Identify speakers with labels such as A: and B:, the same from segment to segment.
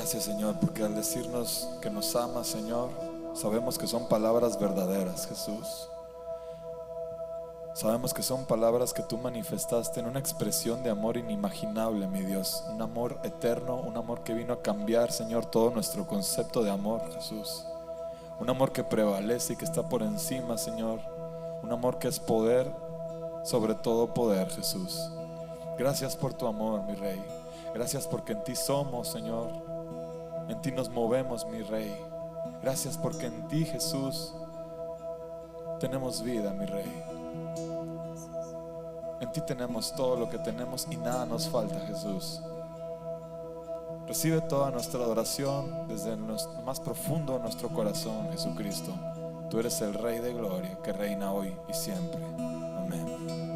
A: Gracias, Señor, porque al decirnos que nos amas, Señor, sabemos que son palabras verdaderas, Jesús. Sabemos que son palabras que tú manifestaste en una expresión de amor inimaginable, mi Dios. Un amor eterno, un amor que vino a cambiar, Señor, todo nuestro concepto de amor, Jesús. Un amor que prevalece y que está por encima, Señor. Un amor que es poder sobre todo poder, Jesús. Gracias por tu amor, mi Rey. Gracias porque en ti somos, Señor. En ti nos movemos, mi Rey. Gracias porque en ti, Jesús, tenemos vida, mi Rey. En ti tenemos todo lo que tenemos y nada nos falta, Jesús. Recibe toda nuestra adoración desde lo más profundo de nuestro corazón, Jesucristo. Tú eres el Rey de gloria que reina hoy y siempre. Amén.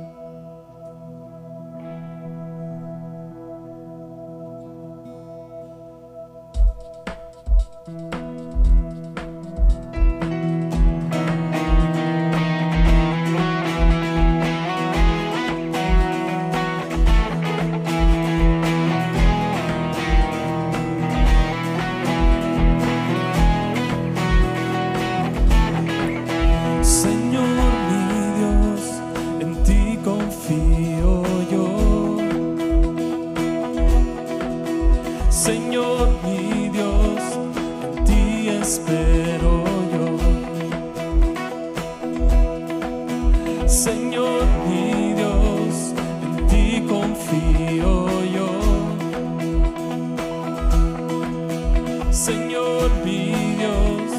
B: Señor mi Dios, en ti espero yo. Señor mi Dios, en ti confío yo. Señor mi Dios,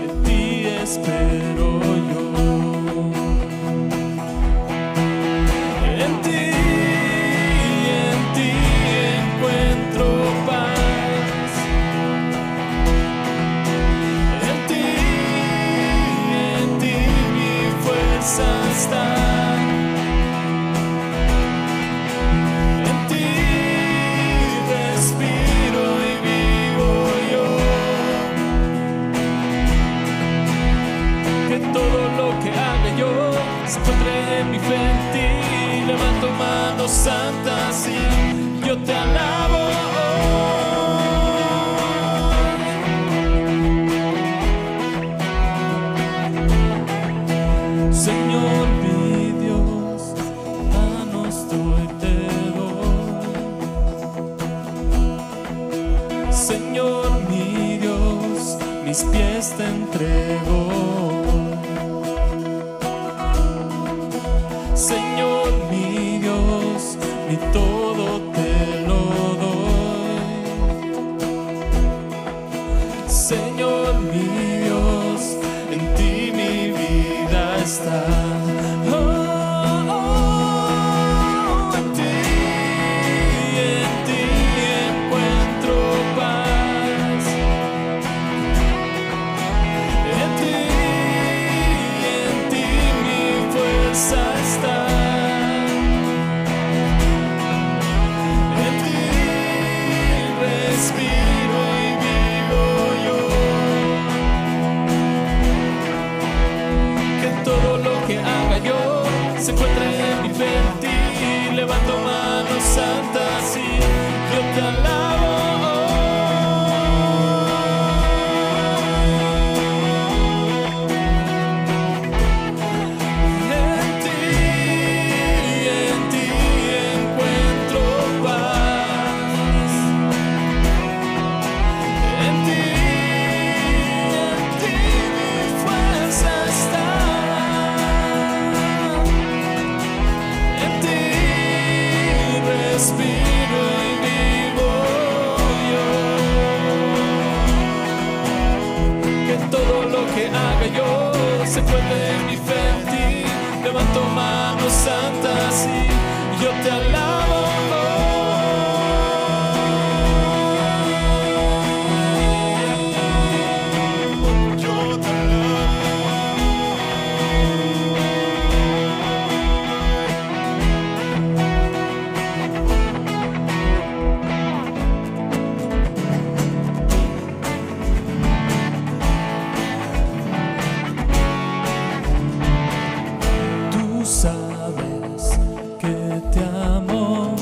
B: en ti espero yo. En ti encuentro paz. En ti mi fuerza está. En ti respiro y vivo yo. Que todo lo que haga yo se encuentre en mi fe en ti. Levanto manos santas y yo te alabo. Señor mi Dios, manos doy te doy. Señor mi Dios, mis pies te entrego. Señor mi Dios, mi todo te lo doy. Señor mi Dios, en ti mi vida está. En ti encuentro paz. En ti mi fuerza está. En ti respiro y vivo yo. Que todo lo que haga yo se encuentre en mi fe en ti. Levanto manos santas y yo te alabo. En ti encuentro paz. En ti mi fuerza está. En ti respiro y vivo yo. Que todo lo que haga yo se encuentre en mi fe en ti. Levanto manos santas y yo te alabo. Yo te Tú sabes que te amo.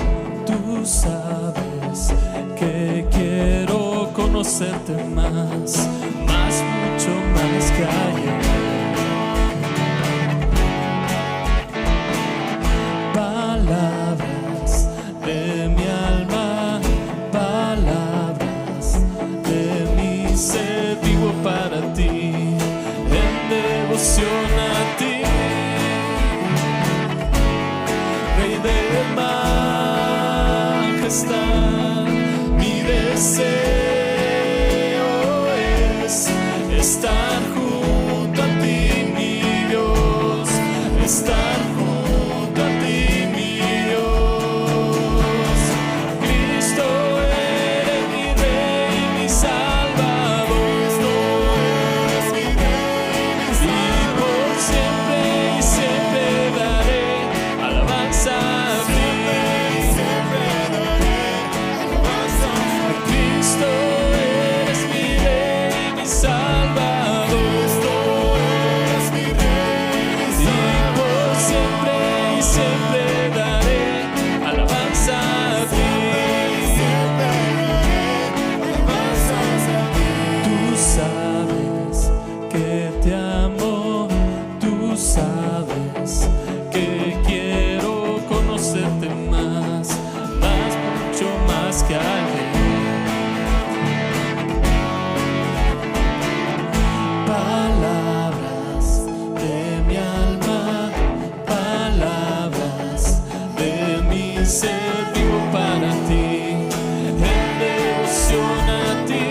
B: conocerte más, mucho más que ayer. Palabras de mi alma, palabras de mi ser, vivo para ti, en devoción a ti, Rey de majestad. Mi deseo es estar junto a ti, mi Dios, estar junto a ti, mi Dios. Cristo eres mi Rey, mi Salvador, y por siempre y siempre daré alabanza a ti. Cristo eres mi Rey, mi Salvador, y por siempre y siempre daré alabanza a ti. Tú sabes que te amo, tú sabes que quiero conocerte más, mucho más que ayer. Palabras de mi alma, palabras de mi ser, vivo para ti, en devoción a ti,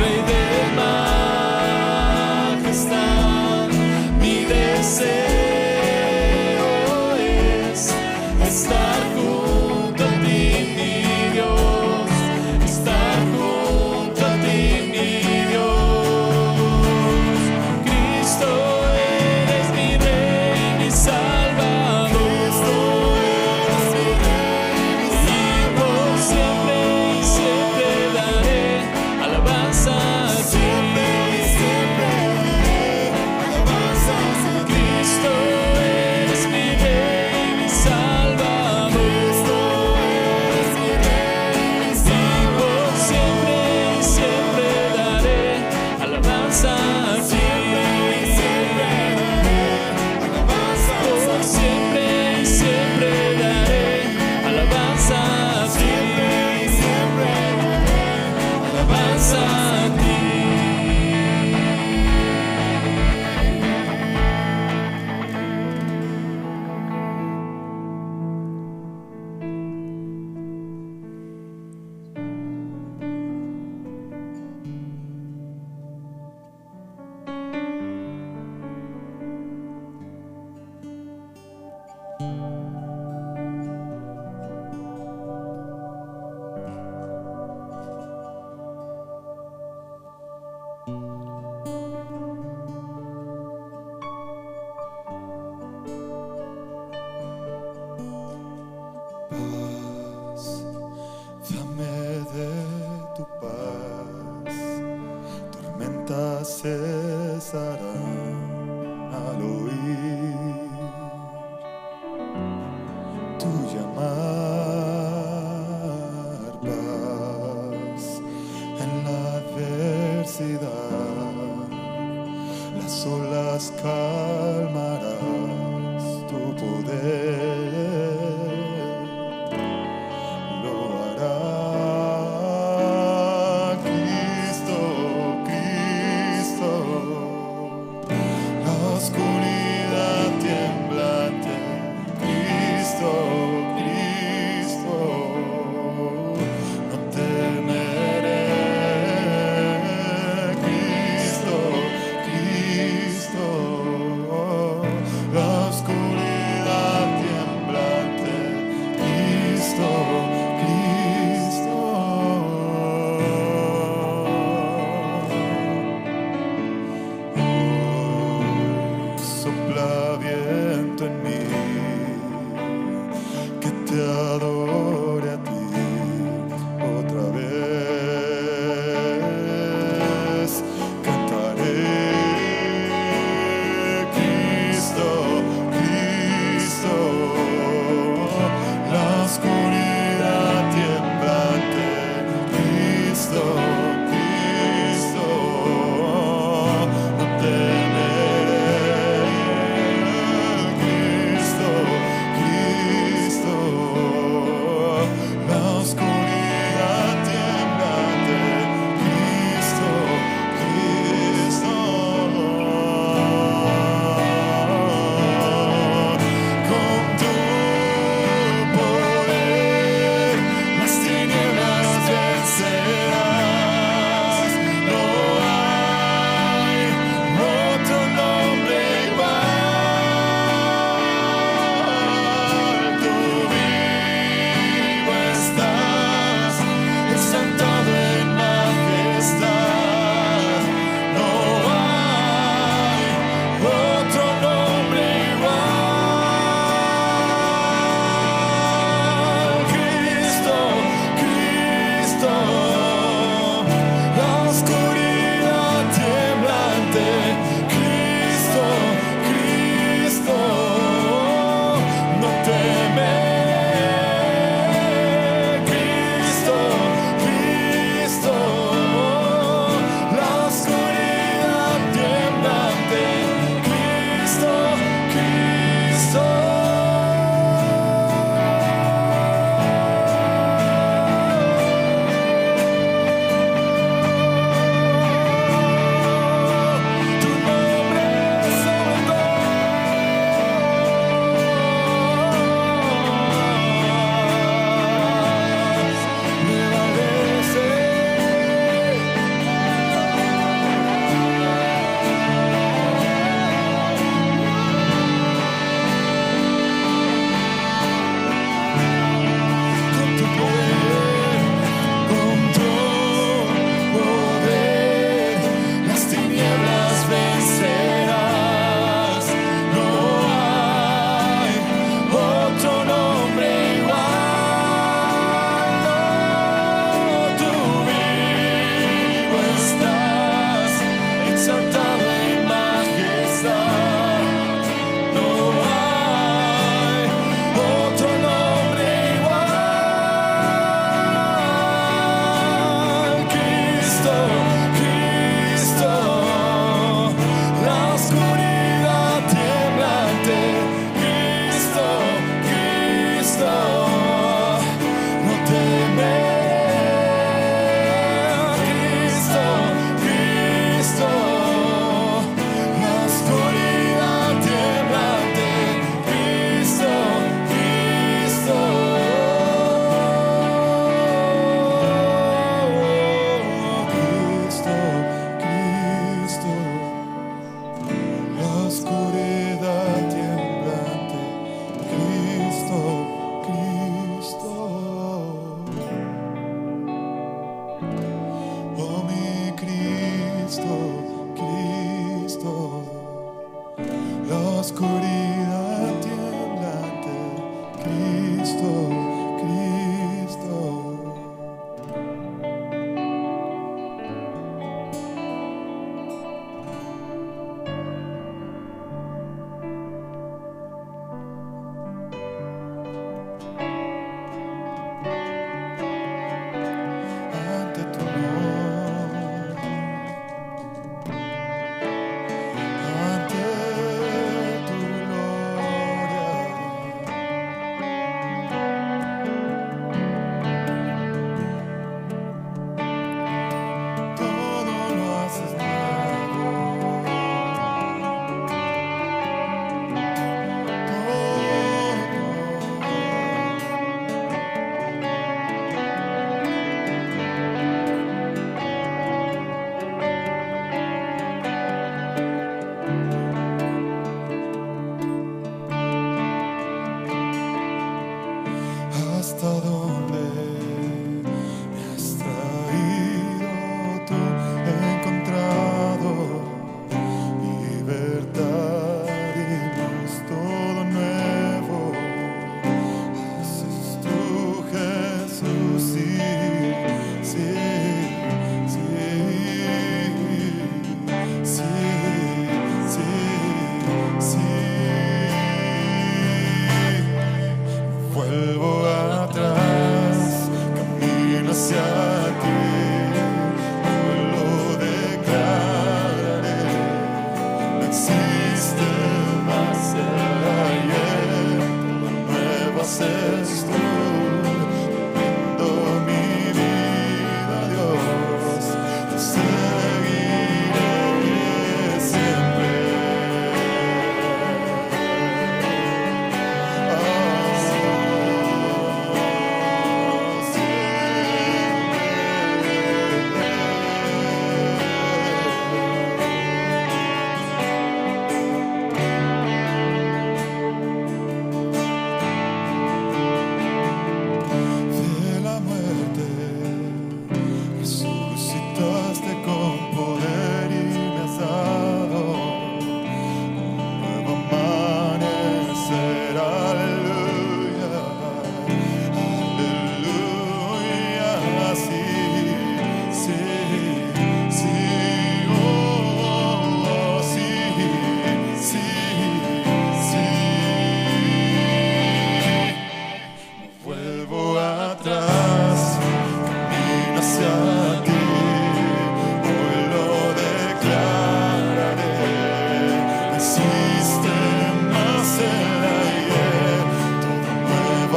B: Rey de majestad. Mi deseo es estar junto a ti, mi Dios, estar junto a ti, mi Dios. Cristo eres mi Rey, mi Salvador, y por siempre y siempre daré alabanza a ti. Cristo eres mi Rey, mi Salvador, y por siempre y siempre daré alabanza a ti. Por siempre y siempre daré alabanza a ti. Alabanza a ti.
A: Dame de tu paz, tormentas cesarán al oír tu llamar. Paz en la adversidad, las olas calmarás, tu poder lo hará. Cristo, Cristo, la oscuridad temblante. Cristo, Cristo, no temeré. Cristo, Cristo, la oscuridad temblante. existe más el ayer, todo nuevo haces tú, viendo mi vida, Dios, te seguiré siempre.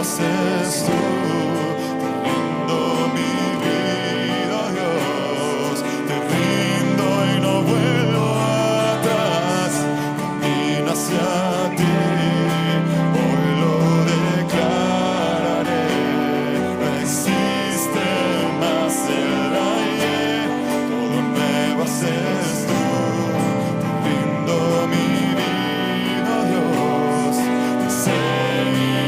A: Haces tú, te rindo mi vida, Dios, te rindo y no vuelvo atrás, camino hacia ti, hoy lo declararé, no existe más el ayer, todo nuevo haces tú, te rindo mi vida, Dios, te seguiré.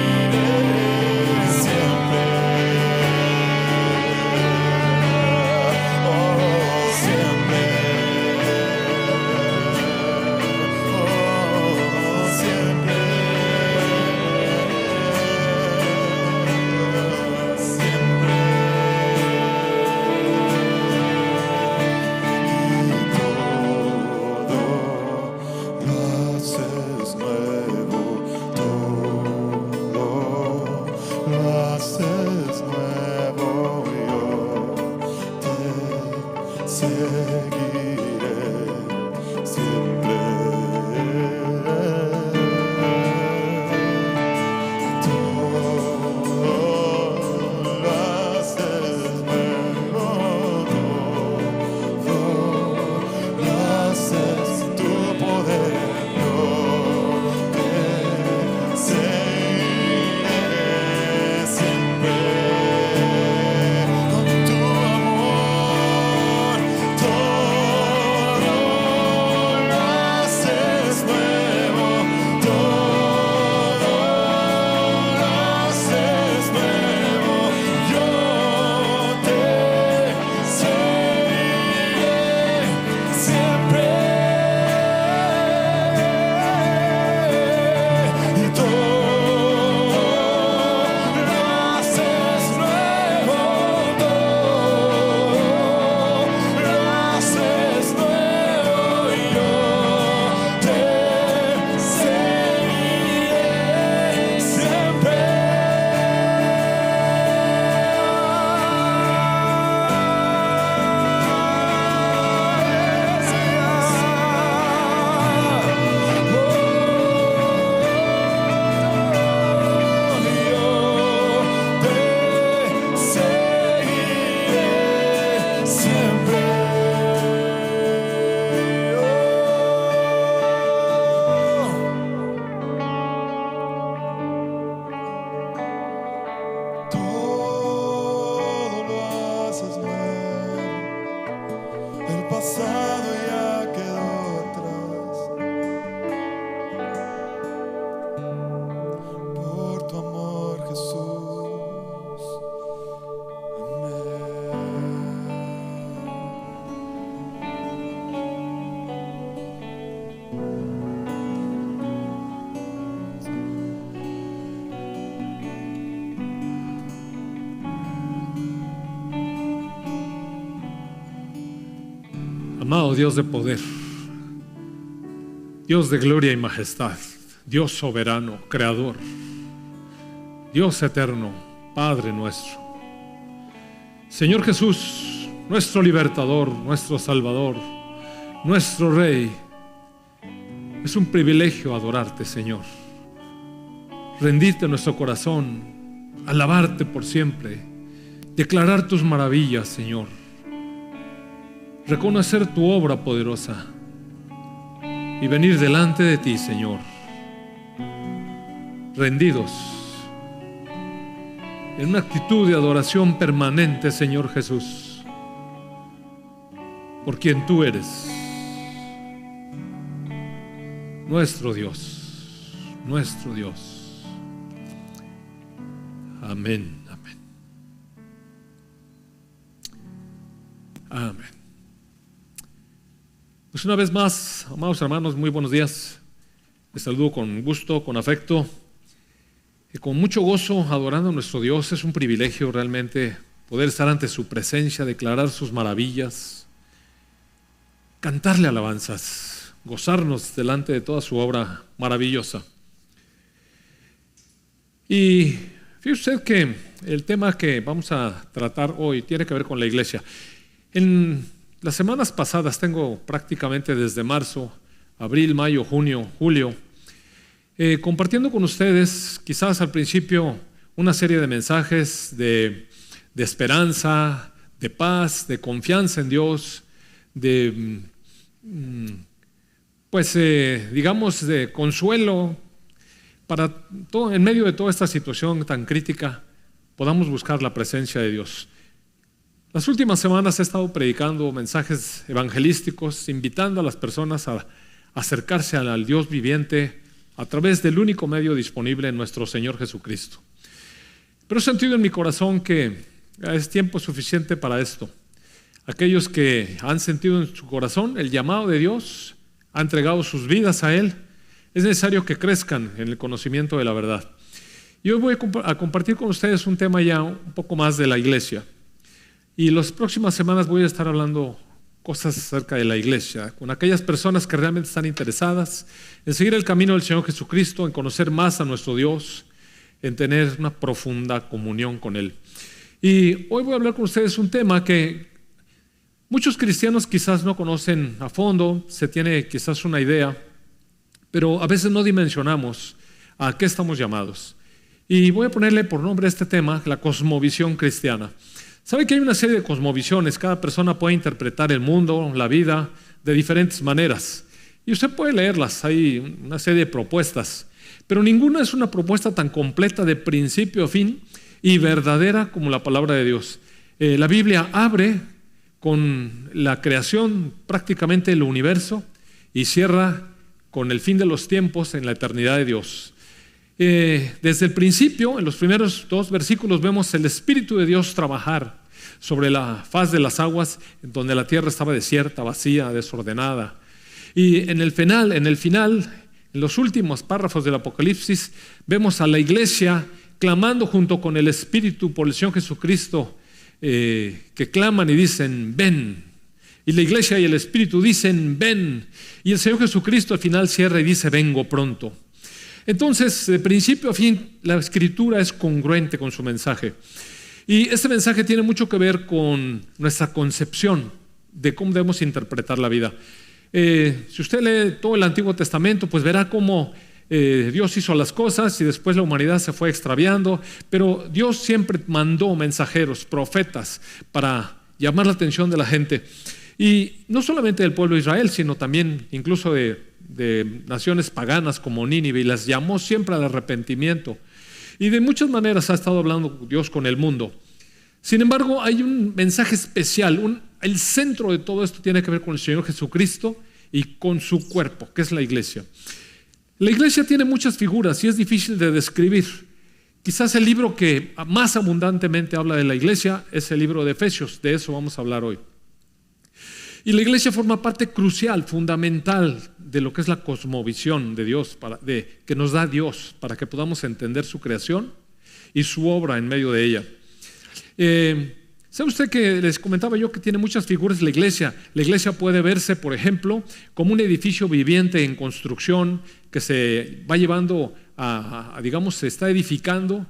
C: Amado Dios de poder, Dios de gloria y majestad, Dios soberano, creador, Dios eterno, Padre nuestro, Señor Jesús, nuestro libertador, nuestro salvador, nuestro Rey, Es un privilegio adorarte, Señor. Rendirte nuestro corazón, alabarte por siempre, declarar tus maravillas, Señor. Reconocer tu obra poderosa y venir delante de ti, Señor, rendidos en una actitud de adoración permanente, Señor Jesús, por quien tú eres, nuestro Dios, nuestro Dios. Amén, amén. Amén. Pues una vez más, amados hermanos, muy buenos días. Les saludo con gusto, con afecto y con mucho gozo, adorando a nuestro Dios. Es un privilegio realmente poder estar ante su presencia, declarar sus maravillas, cantarle alabanzas, gozarnos delante de toda su obra maravillosa. Y fíjese usted que el tema que vamos a tratar hoy tiene que ver con la iglesia. En las semanas pasadas, tengo prácticamente desde marzo, abril, mayo, junio, julio, compartiendo con ustedes, quizás al principio, una serie de mensajes de esperanza, de paz, de confianza en Dios, digamos, de consuelo, para todo, en medio de toda esta situación tan crítica, podamos buscar la presencia de Dios. Las últimas semanas he estado predicando mensajes evangelísticos, invitando a las personas a acercarse al Dios viviente a través del único medio disponible en nuestro Señor Jesucristo. Pero he sentido en mi corazón que es tiempo suficiente para esto. Aquellos que han sentido en su corazón el llamado de Dios, han entregado sus vidas a Él, es necesario que crezcan en el conocimiento de la verdad. Y hoy voy a compartir con ustedes un tema ya un poco más de la iglesia. Y las próximas semanas voy a estar hablando cosas acerca de la iglesia, con aquellas personas que realmente están interesadas en seguir el camino del Señor Jesucristo, en conocer más a nuestro Dios, en tener una profunda comunión con Él. Y hoy voy a hablar con ustedes un tema que muchos cristianos quizás no conocen a fondo, se tiene quizás una idea, pero a veces no dimensionamos a qué estamos llamados. Y voy a ponerle por nombre a este tema, la cosmovisión cristiana. ¿Sabe que hay una serie de cosmovisiones? Cada persona puede interpretar el mundo, la vida, de diferentes maneras. Y usted puede leerlas, hay una serie de propuestas. Pero ninguna es una propuesta tan completa de principio a fin y verdadera como la palabra de Dios. La Biblia abre con la creación prácticamente del universo y cierra con el fin de los tiempos en la eternidad de Dios. Desde el principio, en los primeros 2 versículos, vemos el Espíritu de Dios trabajar sobre la faz de las aguas, donde la tierra estaba desierta, vacía, desordenada. Y en el final, en los últimos párrafos del Apocalipsis, vemos a la iglesia clamando junto con el Espíritu por el Señor Jesucristo, que claman y dicen, ven. Y la iglesia y el Espíritu dicen, ven. Y el Señor Jesucristo al final cierra y dice, vengo pronto. Entonces, de principio a fin, la Escritura es congruente con su mensaje. Y este mensaje tiene mucho que ver con nuestra concepción de cómo debemos interpretar la vida. Si usted lee todo el Antiguo Testamento, pues verá cómo Dios hizo las cosas y después la humanidad se fue extraviando, pero Dios siempre mandó mensajeros, profetas, para llamar la atención de la gente. Y no solamente del pueblo de Israel, sino también incluso de naciones paganas como Nínive, y las llamó siempre al arrepentimiento. Y de muchas maneras ha estado hablando Dios con el mundo. Sin embargo, hay un mensaje especial, el centro de todo esto tiene que ver con el Señor Jesucristo y con su cuerpo, que es la iglesia. La iglesia tiene muchas figuras y es difícil de describir. Quizás el libro que más abundantemente habla de la iglesia es el libro de Efesios, de eso vamos a hablar hoy. Y la iglesia forma parte crucial, fundamental de lo que es la cosmovisión de Dios, que nos da Dios para que podamos entender su creación y su obra en medio de ella. ¿Sabe usted que les comentaba yo que tiene muchas figuras la iglesia? La iglesia puede verse, por ejemplo, como un edificio viviente en construcción que se va llevando digamos, se está edificando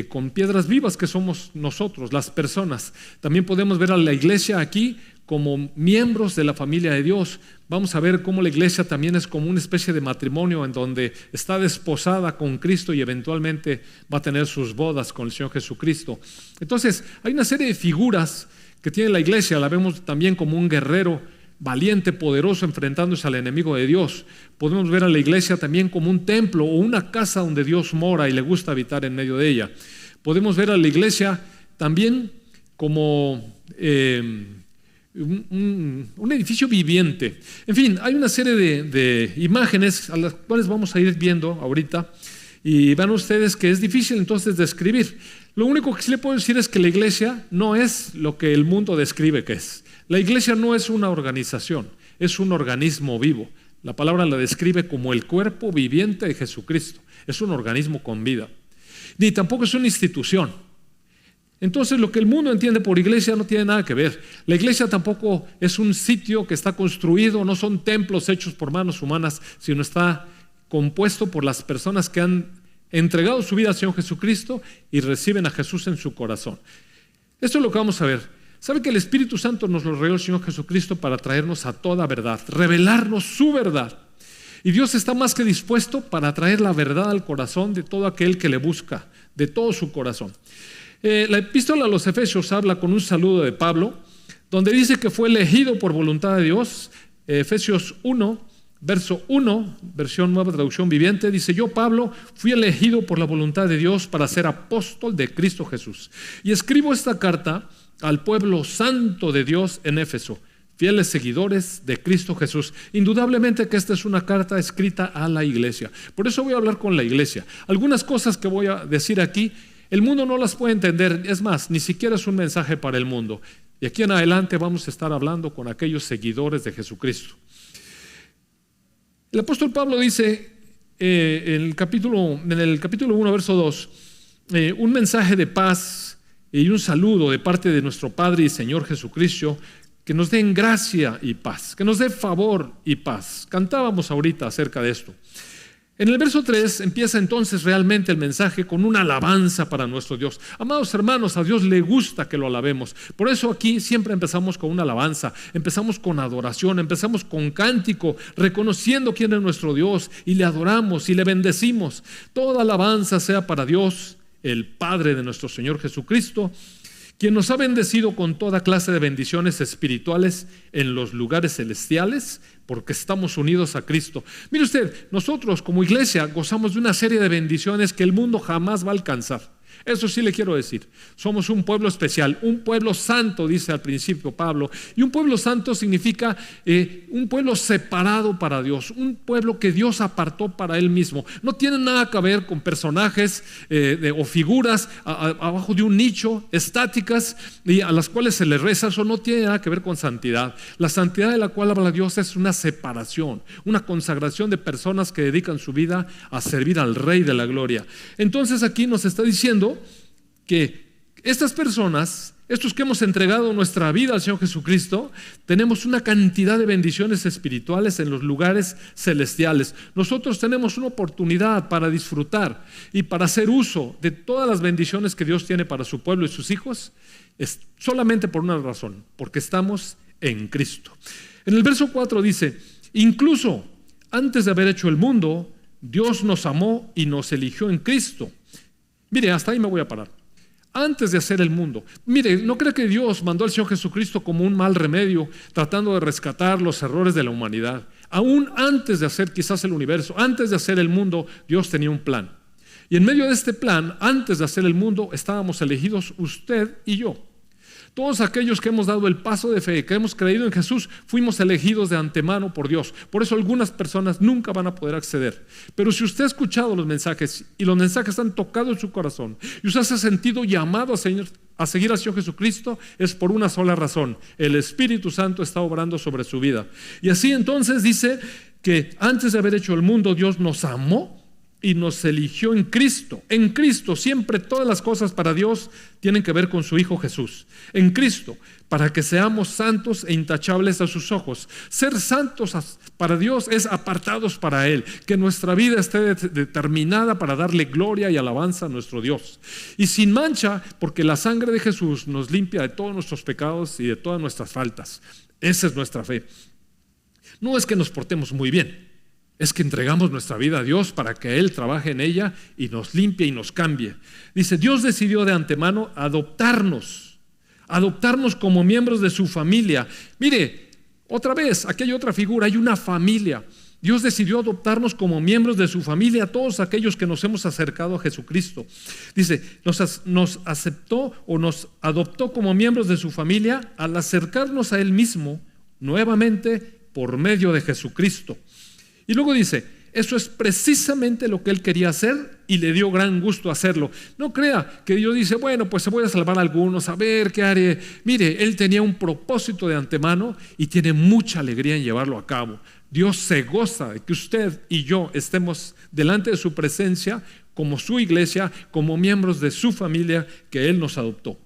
C: con piedras vivas que somos nosotros, las personas. También podemos ver a la iglesia aquí como miembros de la familia de Dios. Vamos a ver cómo la iglesia también es como una especie de matrimonio en donde está desposada con Cristo y eventualmente va a tener sus bodas con el Señor Jesucristo. Entonces, hay una serie de figuras que tiene la iglesia. La vemos también como un guerrero valiente, poderoso, enfrentándose al enemigo de Dios. Podemos ver a la iglesia también como un templo o una casa donde Dios mora y le gusta habitar en medio de ella. Podemos ver a la iglesia también como un edificio viviente. En fin, hay una serie de imágenes a las cuales vamos a ir viendo ahorita, y van ustedes que es difícil entonces describir. Lo único que sí le puedo decir es que la iglesia no es lo que el mundo describe que es. La iglesia no es una organización, es un organismo vivo. La palabra la describe como el cuerpo viviente de Jesucristo. Es un organismo con vida. Ni tampoco es una institución. Entonces, lo que el mundo entiende por iglesia no tiene nada que ver. La iglesia tampoco es un sitio que está construido, no son templos hechos por manos humanas, sino está compuesto por las personas que han entregado su vida al Señor Jesucristo y reciben a Jesús en su corazón. Esto es lo que vamos a ver. ¿Sabe que el Espíritu Santo nos lo regaló el Señor Jesucristo para traernos a toda verdad, revelarnos su verdad? Y Dios está más que dispuesto para traer la verdad al corazón de todo aquel que le busca, de todo su corazón. La epístola a los Efesios habla con un saludo de Pablo, donde dice que fue elegido por voluntad de Dios. Efesios 1, verso 1, versión Nueva Traducción Viviente, dice: yo, Pablo, fui elegido por la voluntad de Dios para ser apóstol de Cristo Jesús. Y escribo esta carta al pueblo santo de Dios en Éfeso, fieles seguidores de Cristo Jesús. Indudablemente que esta es una carta escrita a la iglesia. Por eso voy a hablar con la iglesia. Algunas cosas que voy a decir aquí, el mundo no las puede entender. Es más, ni siquiera es un mensaje para el mundo. Y aquí en adelante vamos a estar hablando con aquellos seguidores de Jesucristo. El apóstol Pablo dice en el capítulo 1, verso 2, un mensaje de paz y un saludo de parte de nuestro Padre y Señor Jesucristo, que nos den gracia y paz, que nos dé favor y paz. Cantábamos ahorita acerca de esto. En el verso 3 empieza entonces realmente el mensaje con una alabanza para nuestro Dios. Amados hermanos, a Dios le gusta que lo alabemos. Por eso aquí siempre empezamos con una alabanza, empezamos con adoración, empezamos con cántico, reconociendo quién es nuestro Dios, y le adoramos y le bendecimos. Toda alabanza sea para Dios, el Padre de nuestro Señor Jesucristo, quien nos ha bendecido con toda clase de bendiciones espirituales en los lugares celestiales, porque estamos unidos a Cristo. Mire usted, nosotros como iglesia gozamos de una serie de bendiciones que el mundo jamás va a alcanzar. Eso sí le quiero decir. Somos un pueblo especial, un pueblo santo, dice al principio Pablo. Y un pueblo santo significa un pueblo separado para Dios, un pueblo que Dios apartó para Él mismo. No tiene nada que ver con personajes o figuras abajo de un nicho, estáticas, y a las cuales se les reza. Eso no tiene nada que ver con santidad. La santidad de la cual habla Dios es una separación, una consagración de personas que dedican su vida a servir al Rey de la Gloria. Entonces aquí nos está diciendo que estas personas, estos que hemos entregado nuestra vida al Señor Jesucristo, tenemos una cantidad de bendiciones espirituales en los lugares celestiales. Nosotros tenemos una oportunidad para disfrutar y para hacer uso de todas las bendiciones que Dios tiene para su pueblo y sus hijos, es solamente por una razón: porque estamos en Cristo. En el verso 4 dice: incluso antes de haber hecho el mundo, Dios nos amó y nos eligió en Cristo. Mire, hasta ahí me voy a parar. Antes de hacer el mundo. Mire, no creo que Dios mandó al Señor Jesucristo como un mal remedio, tratando de rescatar los errores de la humanidad. Aún antes de hacer quizás el universo, antes de hacer el mundo, Dios tenía un plan. Y en medio de este plan, antes de hacer el mundo, estábamos elegidos usted y yo. Todos aquellos que hemos dado el paso de fe, que hemos creído en Jesús, fuimos elegidos de antemano por Dios. Por eso algunas personas nunca van a poder acceder. Pero si usted ha escuchado los mensajes y los mensajes han tocado en su corazón y usted se ha sentido llamado a seguir al Señor Jesucristo, es por una sola razón: el Espíritu Santo está obrando sobre su vida. Y así entonces dice que antes de haber hecho el mundo, Dios nos amó y nos eligió en Cristo. En Cristo, siempre todas las cosas para Dios tienen que ver con su Hijo Jesús. En Cristo, para que seamos santos e intachables a sus ojos. Ser santos para Dios es apartados para Él. Que nuestra vida esté determinada para darle gloria y alabanza a nuestro Dios. Y sin mancha, porque la sangre de Jesús nos limpia de todos nuestros pecados y de todas nuestras faltas. Esa es nuestra fe. No es que nos portemos muy bien. Es que entregamos nuestra vida a Dios para que Él trabaje en ella y nos limpie y nos cambie. Dice, Dios decidió de antemano adoptarnos como miembros de su familia. Mire, otra vez, aquí hay otra figura, hay una familia. Dios decidió adoptarnos como miembros de su familia, todos aquellos que nos hemos acercado a Jesucristo. Dice, nos aceptó o nos adoptó como miembros de su familia al acercarnos a Él mismo nuevamente por medio de Jesucristo. Y luego dice, eso es precisamente lo que Él quería hacer y le dio gran gusto hacerlo. No crea que Dios dice, bueno, pues se voy a salvar a algunos, a ver qué haré. Mire, Él tenía un propósito de antemano y tiene mucha alegría en llevarlo a cabo. Dios se goza de que usted y yo estemos delante de su presencia como su iglesia, como miembros de su familia que Él nos adoptó.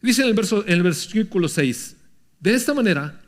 C: Dice en el versículo 6, de esta manera,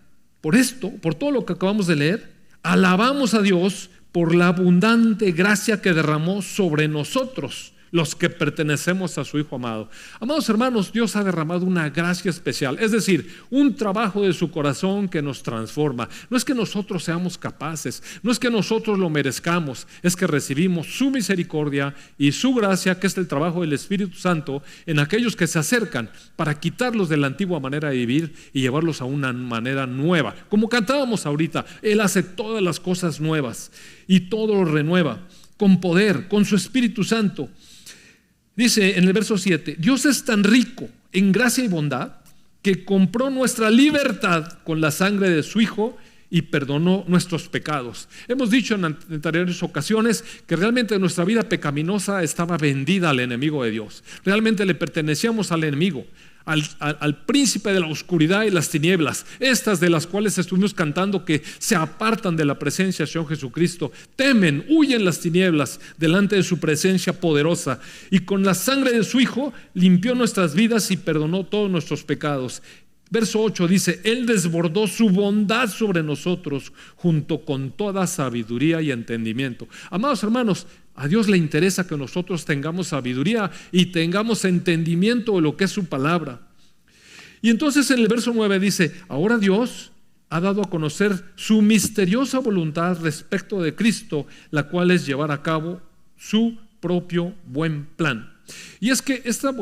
C: por todo lo que acabamos de leer, alabamos a Dios por la abundante gracia que derramó sobre nosotros, los que pertenecemos a su Hijo amado. Amados hermanos, Dios ha derramado una gracia especial, es decir, un trabajo de su corazón que nos transforma. No es que nosotros seamos capaces, no es que nosotros lo merezcamos, es que recibimos su misericordia y su gracia, que es el trabajo del Espíritu Santo en aquellos que se acercan para quitarlos de la antigua manera de vivir y llevarlos a una manera nueva. Como cantábamos ahorita, Él hace todas las cosas nuevas y todo lo renueva con poder, con su Espíritu Santo. Dice en el verso 7, Dios es tan rico en gracia y bondad que compró nuestra libertad con la sangre de su Hijo y perdonó nuestros pecados. Hemos dicho en anteriores ocasiones que realmente nuestra vida pecaminosa estaba vendida al enemigo de Dios. Realmente le pertenecíamos al enemigo, al príncipe de la oscuridad y las tinieblas, estas de las cuales estuvimos cantando que se apartan de la presencia del Señor Jesucristo, temen, huyen las tinieblas delante de su presencia poderosa, y con la sangre de su Hijo limpió nuestras vidas y perdonó todos nuestros pecados. Verso 8 dice, Él desbordó su bondad sobre nosotros junto con toda sabiduría y entendimiento. Amados hermanos, a Dios le interesa que nosotros tengamos sabiduría y tengamos entendimiento de lo que es su palabra. Y entonces en el verso 9 dice, ahora Dios ha dado a conocer su misteriosa voluntad respecto de Cristo, la cual es llevar a cabo su propio buen plan. Y es que esta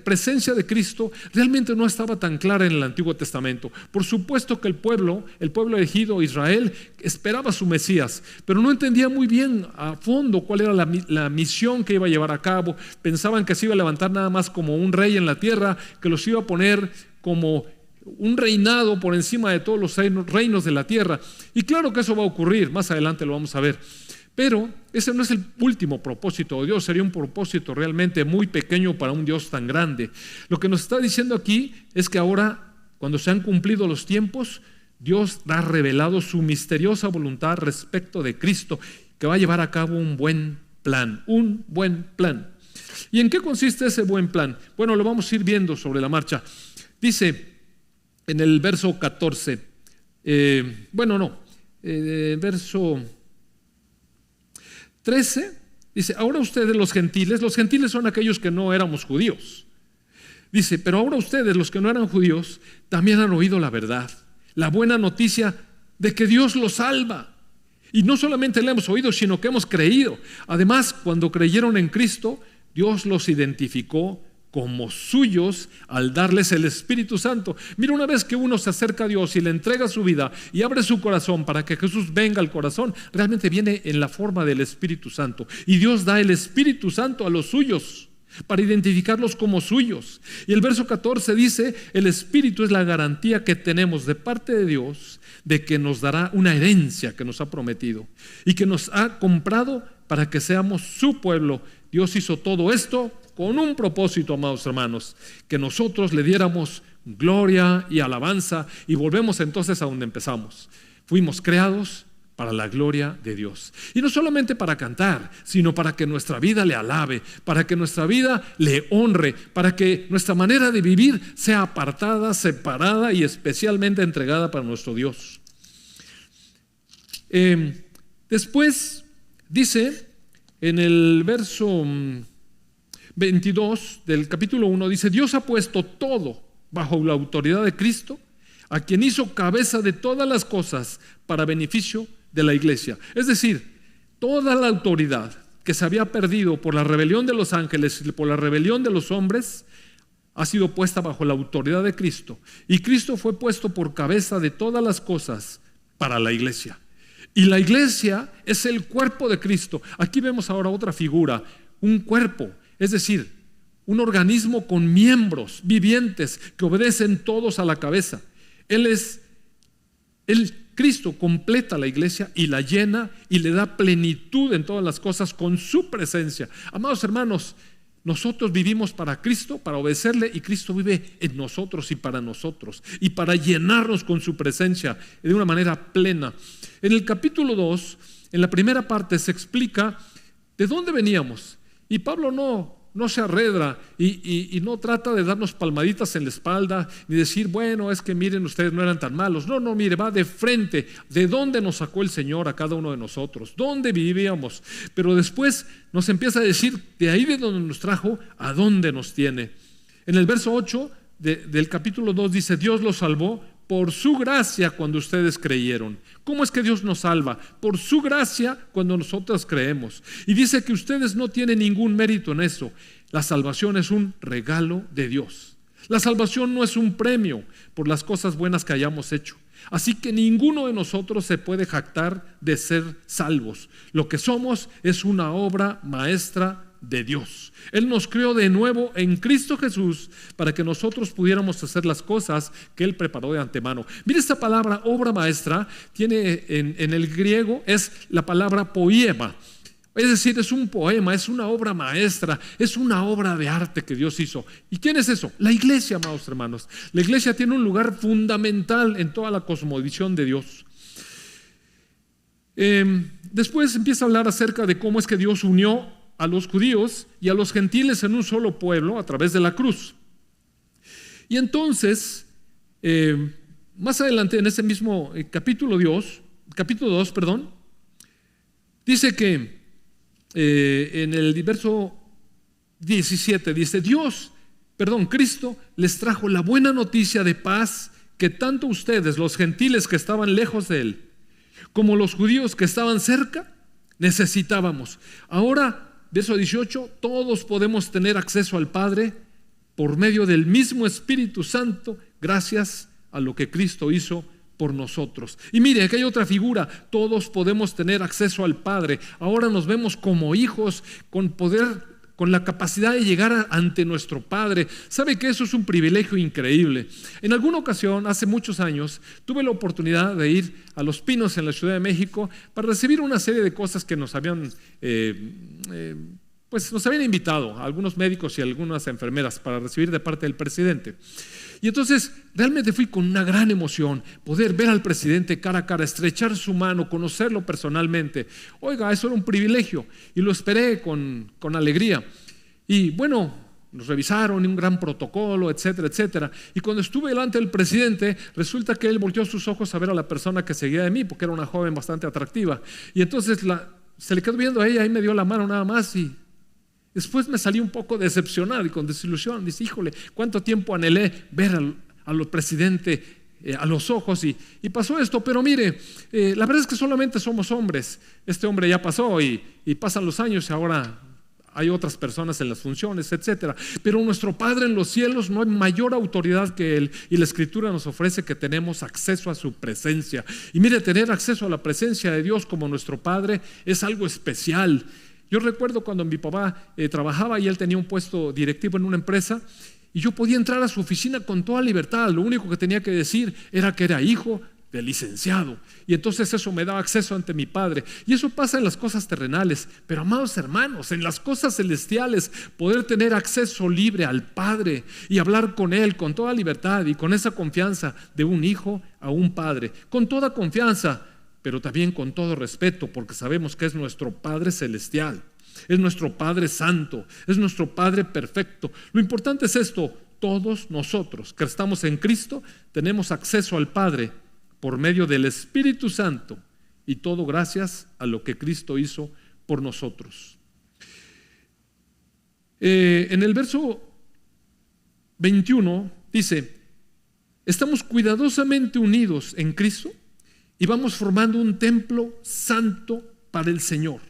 C: presencia de Cristo realmente no estaba tan clara en el Antiguo Testamento. Por supuesto que el pueblo elegido, Israel, esperaba a su Mesías, pero no entendía muy bien a fondo cuál era la misión que iba a llevar a cabo. Pensaban que se iba a levantar nada más como un rey en la tierra, que los iba a poner como un reinado por encima de todos los reinos de la tierra. Y claro que eso va a ocurrir, más adelante lo vamos a ver. Pero ese no es el último propósito de Dios, sería un propósito realmente muy pequeño para un Dios tan grande. Lo que nos está diciendo aquí es que ahora, cuando se han cumplido los tiempos, Dios ha revelado su misteriosa voluntad respecto de Cristo, que va a llevar a cabo un buen plan. ¿Y en qué consiste ese buen plan? Bueno, lo vamos a ir viendo sobre la marcha. Dice en el verso 14, verso 13, dice, ahora ustedes los gentiles son aquellos que no éramos judíos. Dice, pero ahora ustedes, los que no eran judíos, también han oído la verdad, la buena noticia de que Dios los salva. Y no solamente la hemos oído, sino que hemos creído. Además, cuando creyeron en Cristo, Dios los identificó como suyos al darles el Espíritu Santo. Mira, una vez que uno se acerca a Dios y le entrega su vida y abre su corazón para que Jesús venga al corazón, realmente viene en la forma del Espíritu Santo. Y Dios da el Espíritu Santo a los suyos para identificarlos como suyos. Y el verso 14 dice, el Espíritu es la garantía que tenemos de parte de Dios de que nos dará una herencia que nos ha prometido y que nos ha comprado para que seamos su pueblo. Dios hizo todo esto con un propósito, amados hermanos, que nosotros le diéramos gloria y alabanza. Y volvemos entonces a donde empezamos. Fuimos creados para la gloria de Dios. Y no solamente para cantar, sino para que nuestra vida le alabe, para que nuestra vida le honre, para que nuestra manera de vivir sea apartada, separada y especialmente entregada para nuestro Dios. Después dice en el verso 22 del capítulo 1, dice: Dios ha puesto todo bajo la autoridad de Cristo, a quien hizo cabeza de todas las cosas para beneficio de la iglesia. Es decir, toda la autoridad que se había perdido por la rebelión de los ángeles y por la rebelión de los hombres ha sido puesta bajo la autoridad de Cristo. Y Cristo fue puesto por cabeza de todas las cosas para la iglesia. Y la iglesia es el cuerpo de Cristo. Aquí vemos ahora otra figura, un cuerpo, es decir, un organismo con miembros vivientes que obedecen todos a la cabeza. Cristo completa la iglesia y la llena y le da plenitud en todas las cosas con su presencia. Amados hermanos, nosotros vivimos para Cristo, para obedecerle, y Cristo vive en nosotros y para llenarnos con su presencia de una manera plena. En el capítulo 2, en la primera parte, se explica de dónde veníamos. Y Pablo no se arredra y no trata de darnos palmaditas en la espalda ni decir, bueno, es que miren, ustedes no eran tan malos. No, mire, va de frente, de dónde nos sacó el Señor a cada uno de nosotros, dónde vivíamos. Pero después nos empieza a decir, de ahí de donde nos trajo, a dónde nos tiene. En el verso 8 del capítulo 2 dice: Dios los salvó por su gracia cuando ustedes creyeron. ¿Cómo es que Dios nos salva? Por su gracia cuando nosotros creemos. Y dice que ustedes no tienen ningún mérito en eso. La salvación es un regalo de Dios. La salvación no es un premio por las cosas buenas que hayamos hecho. Así que ninguno de nosotros se puede jactar de ser salvos. Lo que somos es una obra maestra de Dios. Él nos creó de nuevo en Cristo Jesús para que nosotros pudiéramos hacer las cosas que Él preparó de antemano. Mire, esta palabra obra maestra tiene en el griego es la palabra poema. Es decir, es un poema, es una obra maestra, es una obra de arte que Dios hizo. ¿Y quién es eso? La iglesia, amados hermanos. La iglesia tiene un lugar fundamental en toda la cosmovisión de Dios. Después empieza a hablar acerca de cómo es que Dios unió a los judíos y a los gentiles en un solo pueblo a través de la cruz. Y entonces, más adelante en ese mismo capítulo 2, dice que en el verso 17 dice: Cristo les trajo la buena noticia de paz que tanto ustedes, los gentiles que estaban lejos de Él, como los judíos que estaban cerca, necesitábamos. Ahora, verso 18, todos podemos tener acceso al Padre por medio del mismo Espíritu Santo, gracias a lo que Cristo hizo por nosotros. Y mire, aquí hay otra figura: todos podemos tener acceso al Padre. Ahora nos vemos como hijos con poder, con la capacidad de llegar ante nuestro Padre. ¿Sabe que eso es un privilegio increíble? En alguna ocasión, hace muchos años, tuve la oportunidad de ir a Los Pinos en la Ciudad de México para recibir una serie de cosas que nos habían nos habían invitado a algunos médicos y a algunas enfermeras para recibir de parte del presidente. Y entonces realmente fui con una gran emoción, poder ver al presidente cara a cara, estrechar su mano, conocerlo personalmente. Oiga, eso era un privilegio y lo esperé con alegría. Y bueno, nos revisaron, un gran protocolo, etcétera, etcétera. Y cuando estuve delante del presidente, resulta que él volteó sus ojos a ver a la persona que seguía de mí, porque era una joven bastante atractiva. Y entonces se le quedó viendo a ella y me dio la mano nada más, y después me salí un poco decepcionado y con desilusión. Dice: híjole, cuánto tiempo anhelé ver al presidente a los ojos, y pasó esto. Pero mire, la verdad es que solamente somos hombres. Este hombre ya pasó y pasan los años y ahora hay otras personas en las funciones, etcétera. Pero nuestro Padre en los cielos, no hay mayor autoridad que Él, y la Escritura nos ofrece que tenemos acceso a su presencia. Y mire, tener acceso a la presencia de Dios como nuestro Padre es algo especial. Yo recuerdo cuando mi papá trabajaba y él tenía un puesto directivo en una empresa, y yo podía entrar a su oficina con toda libertad. Lo único que tenía que decir era que era hijo del licenciado, y entonces eso me daba acceso ante mi Padre. Y eso pasa en las cosas terrenales, pero amados hermanos, en las cosas celestiales, poder tener acceso libre al Padre y hablar con Él con toda libertad y con esa confianza de un hijo a un padre, con toda confianza, pero también con todo respeto, porque sabemos que es nuestro Padre celestial, es nuestro Padre santo, es nuestro Padre perfecto. Lo importante es esto: todos nosotros que estamos en Cristo tenemos acceso al Padre por medio del Espíritu Santo, y todo gracias a lo que Cristo hizo por nosotros. En el verso 21 dice: estamos cuidadosamente unidos en Cristo y vamos formando un templo santo para el Señor.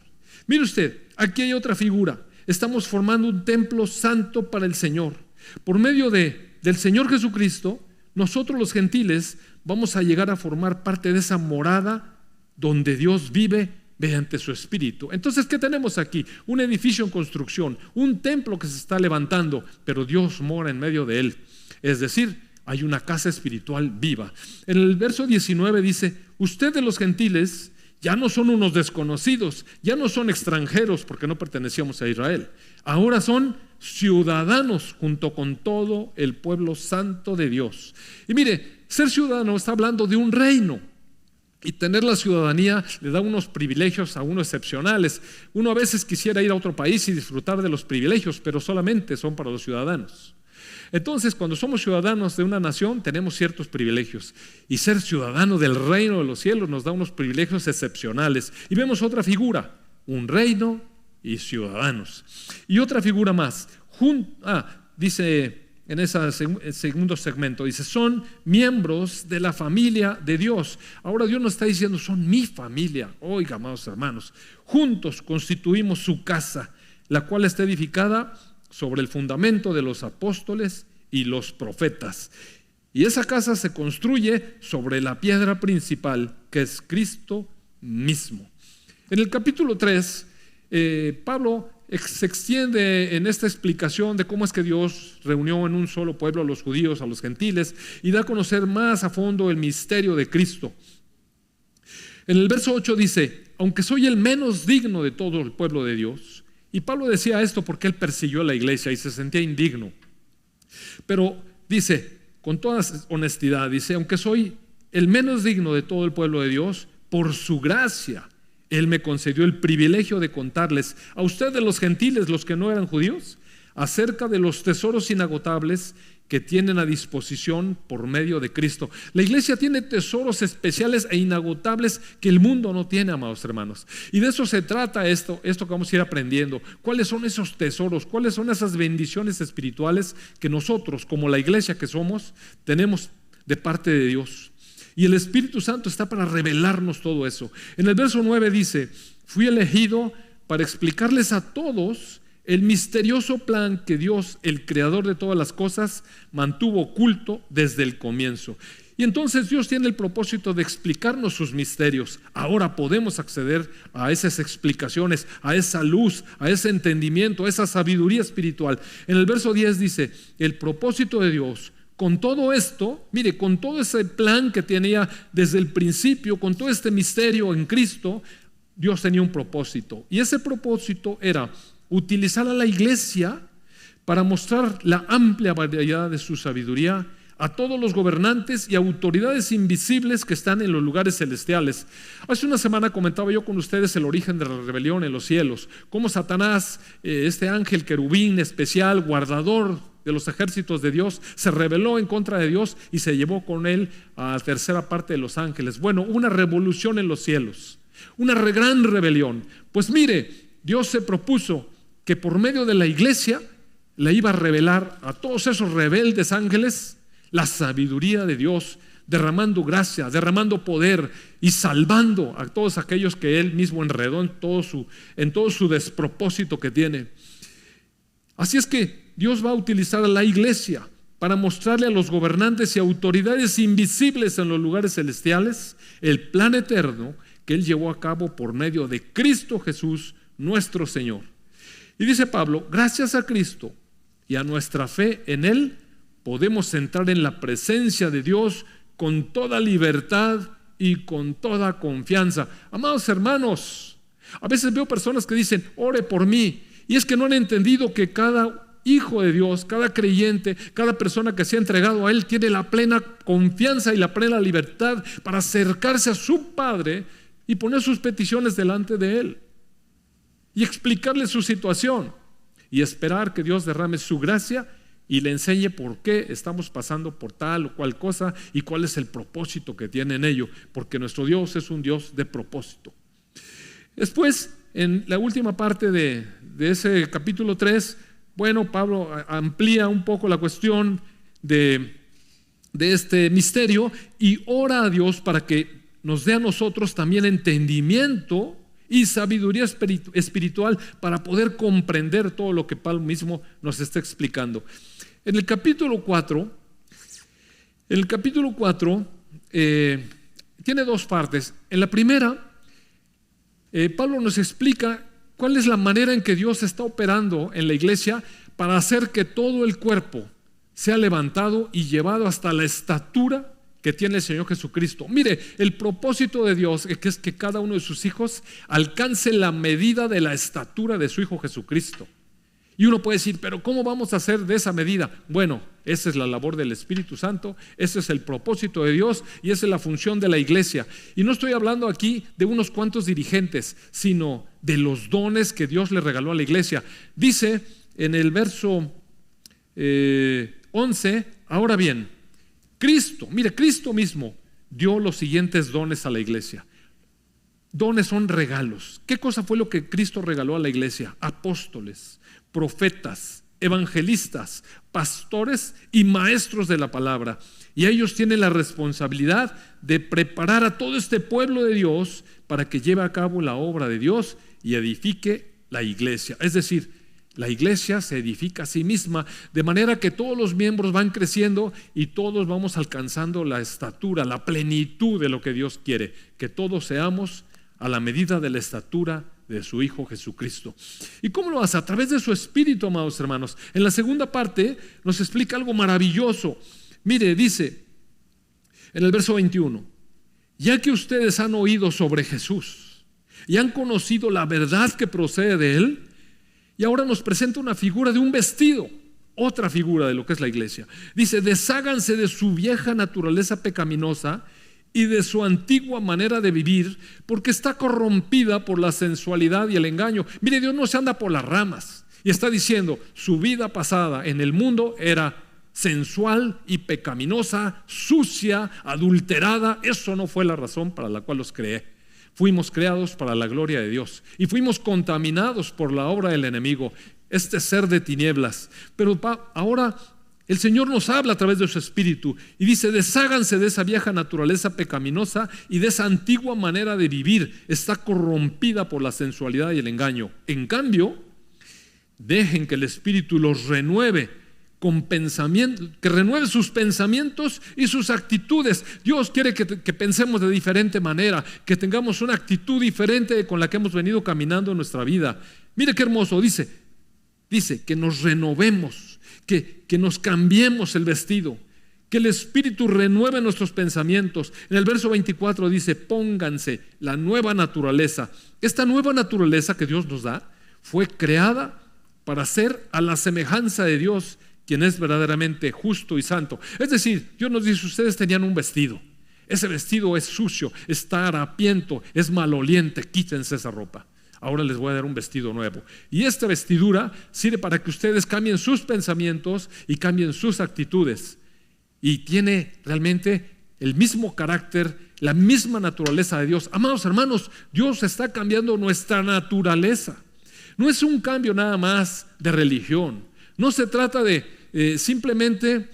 C: Mire usted, aquí hay otra figura. Estamos formando un templo santo para el Señor. Por medio del Señor Jesucristo, nosotros los gentiles vamos a llegar a formar parte de esa morada donde Dios vive mediante su Espíritu. Entonces, ¿qué tenemos aquí? Un edificio en construcción, un templo que se está levantando, pero Dios mora en medio de él. Es decir, hay una casa espiritual viva. En el verso 19 dice: ustedes los gentiles ya no son unos desconocidos, ya no son extranjeros porque no pertenecíamos a Israel. Ahora son ciudadanos junto con todo el pueblo santo de Dios. Y mire, ser ciudadano está hablando de un reino. Y tener la ciudadanía le da unos privilegios a uno excepcionales. Uno a veces quisiera ir a otro país y disfrutar de los privilegios, pero solamente son para los ciudadanos. Entonces, cuando somos ciudadanos de una nación, tenemos ciertos privilegios. Y ser ciudadano del reino de los cielos nos da unos privilegios excepcionales. Y vemos otra figura: un reino y ciudadanos. Y otra figura más. Dice en ese segundo segmento, dice: son miembros de la familia de Dios. Ahora Dios nos está diciendo: son mi familia. Oiga, amados hermanos, juntos constituimos su casa, la cual está edificada sobre el fundamento de los apóstoles y los profetas. Y esa casa se construye sobre la piedra principal, que es Cristo mismo. En el capítulo 3, Pablo se extiende en esta explicación de cómo es que Dios reunió en un solo pueblo a los judíos, a los gentiles, y da a conocer más a fondo el misterio de Cristo. En el verso 8 dice: aunque soy el menos digno de todo el pueblo de Dios. Y Pablo decía esto porque él persiguió a la iglesia y se sentía indigno. Pero dice, con toda honestidad, dice: aunque soy el menos digno de todo el pueblo de Dios, por su gracia Él me concedió el privilegio de contarles a ustedes, los gentiles, los que no eran judíos, acerca de los tesoros inagotables que tienen a disposición por medio de Cristo. La iglesia tiene tesoros especiales e inagotables que el mundo no tiene, amados hermanos. Y de eso se trata esto que vamos a ir aprendiendo. ¿Cuáles son esos tesoros? ¿Cuáles son esas bendiciones espirituales que nosotros, como la iglesia que somos, tenemos de parte de Dios? Y el Espíritu Santo está para revelarnos todo eso. En el verso 9 dice: fui elegido para explicarles a todos el misterioso plan que Dios, el creador de todas las cosas, mantuvo oculto desde el comienzo. Y entonces Dios tiene el propósito de explicarnos sus misterios. Ahora podemos acceder a esas explicaciones, a esa luz, a ese entendimiento, a esa sabiduría espiritual. En el verso 10 dice: el propósito de Dios con todo esto, mire, con todo ese plan que tenía desde el principio, con todo este misterio en Cristo, Dios tenía un propósito. Y ese propósito era utilizar a la iglesia para mostrar la amplia variedad de su sabiduría a todos los gobernantes y autoridades invisibles que están en los lugares celestiales. Hace una semana comentaba yo con ustedes el origen de la rebelión en los cielos, cómo Satanás, este ángel querubín especial, guardador de los ejércitos de Dios, se rebeló en contra de Dios y se llevó con él a la tercera parte de los ángeles. Bueno, una revolución en los cielos, una gran rebelión. Pues mire, Dios se propuso que por medio de la iglesia le iba a revelar a todos esos rebeldes ángeles la sabiduría de Dios, derramando gracia, derramando poder y salvando a todos aquellos que Él mismo enredó en todo su despropósito que tiene. Así es que Dios va a utilizar a la iglesia para mostrarle a los gobernantes y autoridades invisibles en los lugares celestiales el plan eterno que Él llevó a cabo por medio de Cristo Jesús, nuestro Señor. Y dice Pablo: gracias a Cristo y a nuestra fe en Él, podemos entrar en la presencia de Dios con toda libertad y con toda confianza. Amados hermanos, a veces veo personas que dicen: ore por mí, y es que no han entendido que cada hijo de Dios, cada creyente, cada persona que se ha entregado a Él tiene la plena confianza y la plena libertad para acercarse a su Padre y poner sus peticiones delante de Él y explicarle su situación y esperar que Dios derrame su gracia y le enseñe por qué estamos pasando por tal o cual cosa y cuál es el propósito que tiene en ello, porque nuestro Dios es un Dios de propósito. Después, en la última parte de ese capítulo 3, bueno, Pablo amplía un poco la cuestión de este misterio y ora a Dios para que nos dé a nosotros también entendimiento y sabiduría espiritual para poder comprender todo lo que Pablo mismo nos está explicando. En el capítulo 4, tiene dos partes. En la primera, Pablo nos explica cuál es la manera en que Dios está operando en la iglesia para hacer que todo el cuerpo sea levantado y llevado hasta la estatura que tiene el Señor Jesucristo. Mire, el propósito de Dios es que cada uno de sus hijos alcance la medida de la estatura de su Hijo Jesucristo. Y uno puede decir, pero ¿cómo vamos a hacer de esa medida? Bueno, esa es la labor del Espíritu Santo, ese es el propósito de Dios y esa es la función de la iglesia. Y no estoy hablando aquí de unos cuantos dirigentes, sino de los dones que Dios le regaló a la iglesia. Dice en el verso 11, ahora bien, Cristo mismo dio los siguientes dones a la iglesia. Dones son regalos. ¿Qué cosa fue lo que Cristo regaló a la iglesia? Apóstoles, profetas, evangelistas, pastores y maestros de la palabra. Y ellos tienen la responsabilidad de preparar a todo este pueblo de Dios para que lleve a cabo la obra de Dios y edifique la iglesia. Es decir, la iglesia se edifica a sí misma, de manera que todos los miembros van creciendo y todos vamos alcanzando la estatura, la plenitud de lo que Dios quiere, que todos seamos a la medida de la estatura de su Hijo Jesucristo. ¿Y cómo lo hace? A través de su Espíritu, amados hermanos. En la segunda parte nos explica algo maravilloso. Mire, dice en el verso 21, ya que ustedes han oído sobre Jesús y han conocido la verdad que procede de Él, y ahora nos presenta una figura de un vestido, otra figura de lo que es la iglesia. Dice, desháganse de su vieja naturaleza pecaminosa y de su antigua manera de vivir, porque está corrompida por la sensualidad y el engaño. Mire, Dios no se anda por las ramas y está diciendo, su vida pasada en el mundo era sensual y pecaminosa, sucia, adulterada. Eso no fue la razón para la cual los creé. Fuimos creados para la gloria de Dios y fuimos contaminados por la obra del enemigo, este ser de tinieblas. Pero ahora el Señor nos habla a través de su Espíritu y dice, desháganse de esa vieja naturaleza pecaminosa y de esa antigua manera de vivir. Está corrompida por la sensualidad y el engaño. En cambio, dejen que el Espíritu los renueve con pensamiento, que renueve sus pensamientos y sus actitudes. Dios quiere que pensemos de diferente manera, que tengamos una actitud diferente con la que hemos venido caminando en nuestra vida. Mire qué hermoso, dice que nos renovemos, que nos cambiemos el vestido, que el Espíritu renueve nuestros pensamientos. En el verso 24 dice, pónganse la nueva naturaleza. Esta nueva naturaleza que Dios nos da fue creada para ser a la semejanza de Dios, quien es verdaderamente justo y santo. Es decir, Dios nos dice, ustedes tenían un vestido. Ese vestido es sucio, está harapiento, es maloliente, quítense esa ropa. Ahora les voy a dar un vestido nuevo. Y esta vestidura sirve para que ustedes cambien sus pensamientos y cambien sus actitudes. Y tiene realmente el mismo carácter, la misma naturaleza de Dios. Amados hermanos, Dios está cambiando nuestra naturaleza. No es un cambio nada más de religión. No se trata de simplemente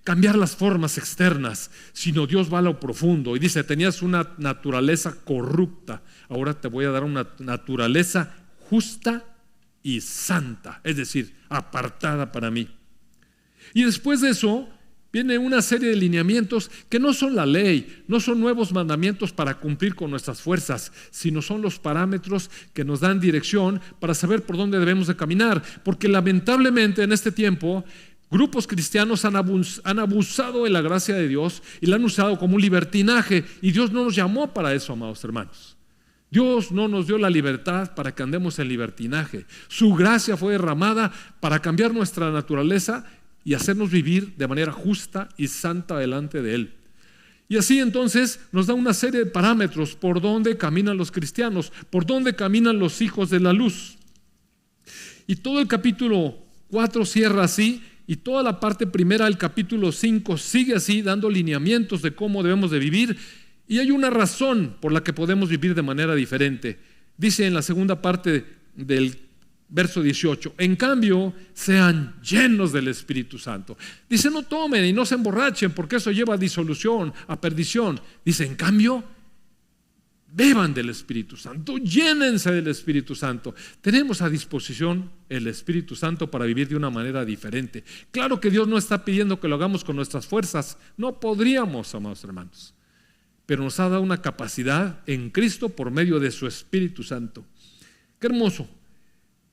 C: cambiar las formas externas, sino Dios va a lo profundo y dice, tenías una naturaleza corrupta, ahora te voy a dar una naturaleza justa y santa, es decir, apartada para mí. Y después de eso viene una serie de lineamientos que no son la ley, no son nuevos mandamientos para cumplir con nuestras fuerzas, sino son los parámetros que nos dan dirección para saber por dónde debemos de caminar, porque lamentablemente en este tiempo grupos cristianos han abusado de la gracia de Dios y la han usado como un libertinaje, y Dios no nos llamó para eso, amados hermanos. Dios no nos dio la libertad para que andemos en libertinaje. Su gracia fue derramada para cambiar nuestra naturaleza y hacernos vivir de manera justa y santa delante de Él. Y así entonces nos da una serie de parámetros por donde caminan los cristianos, por donde caminan los hijos de la luz. Y todo el capítulo 4 cierra así, y toda la parte primera del capítulo 5 sigue así, dando lineamientos de cómo debemos de vivir. Y hay una razón por la que podemos vivir de manera diferente. Dice en la segunda parte del verso 18, en cambio, sean llenos del Espíritu Santo. Dice, no tomen y no se emborrachen, porque eso lleva a disolución, a perdición. Dice, en cambio, beban del Espíritu Santo, llénense del Espíritu Santo. Tenemos a disposición el Espíritu Santo para vivir de una manera diferente. Claro que Dios no está pidiendo que lo hagamos con nuestras fuerzas. No podríamos, amados hermanos. Pero nos ha dado una capacidad en Cristo por medio de su Espíritu Santo. Qué hermoso.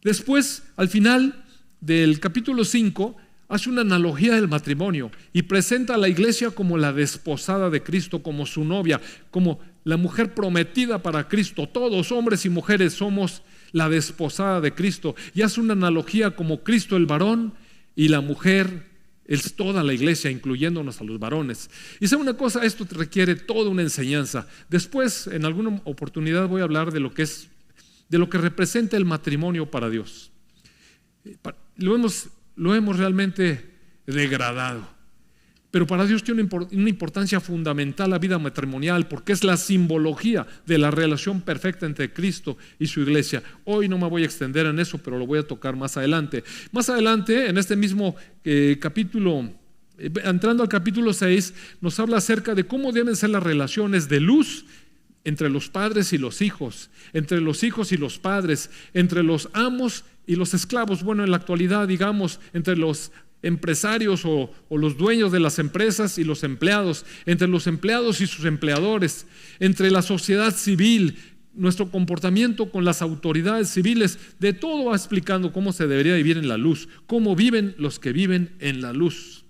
C: Después, al final del capítulo 5, hace una analogía del matrimonio y presenta a la iglesia como la desposada de Cristo, como su novia, como la mujer prometida para Cristo. Todos, hombres y mujeres, somos la desposada de Cristo. Y hace una analogía como Cristo el varón y la mujer es toda la iglesia, incluyéndonos a los varones. Y sabe una cosa, esto requiere toda una enseñanza. Después, en alguna oportunidad, voy a hablar de lo que representa el matrimonio para Dios. Lo hemos realmente degradado. Pero para Dios tiene una importancia fundamental la vida matrimonial, porque es la simbología de la relación perfecta entre Cristo y su iglesia. Hoy no me voy a extender en eso, pero lo voy a tocar más adelante. Más adelante, en este mismo capítulo, entrando al capítulo 6, nos habla acerca de cómo deben ser las relaciones de luz entre los padres y los hijos, entre los hijos y los padres, entre los amos y los esclavos. Bueno, en la actualidad, digamos, entre los empresarios o los dueños de las empresas y los empleados, entre los empleados y sus empleadores, entre la sociedad civil, nuestro comportamiento con las autoridades civiles. De todo va explicando cómo se debería vivir en la luz, cómo viven los que viven en la luz.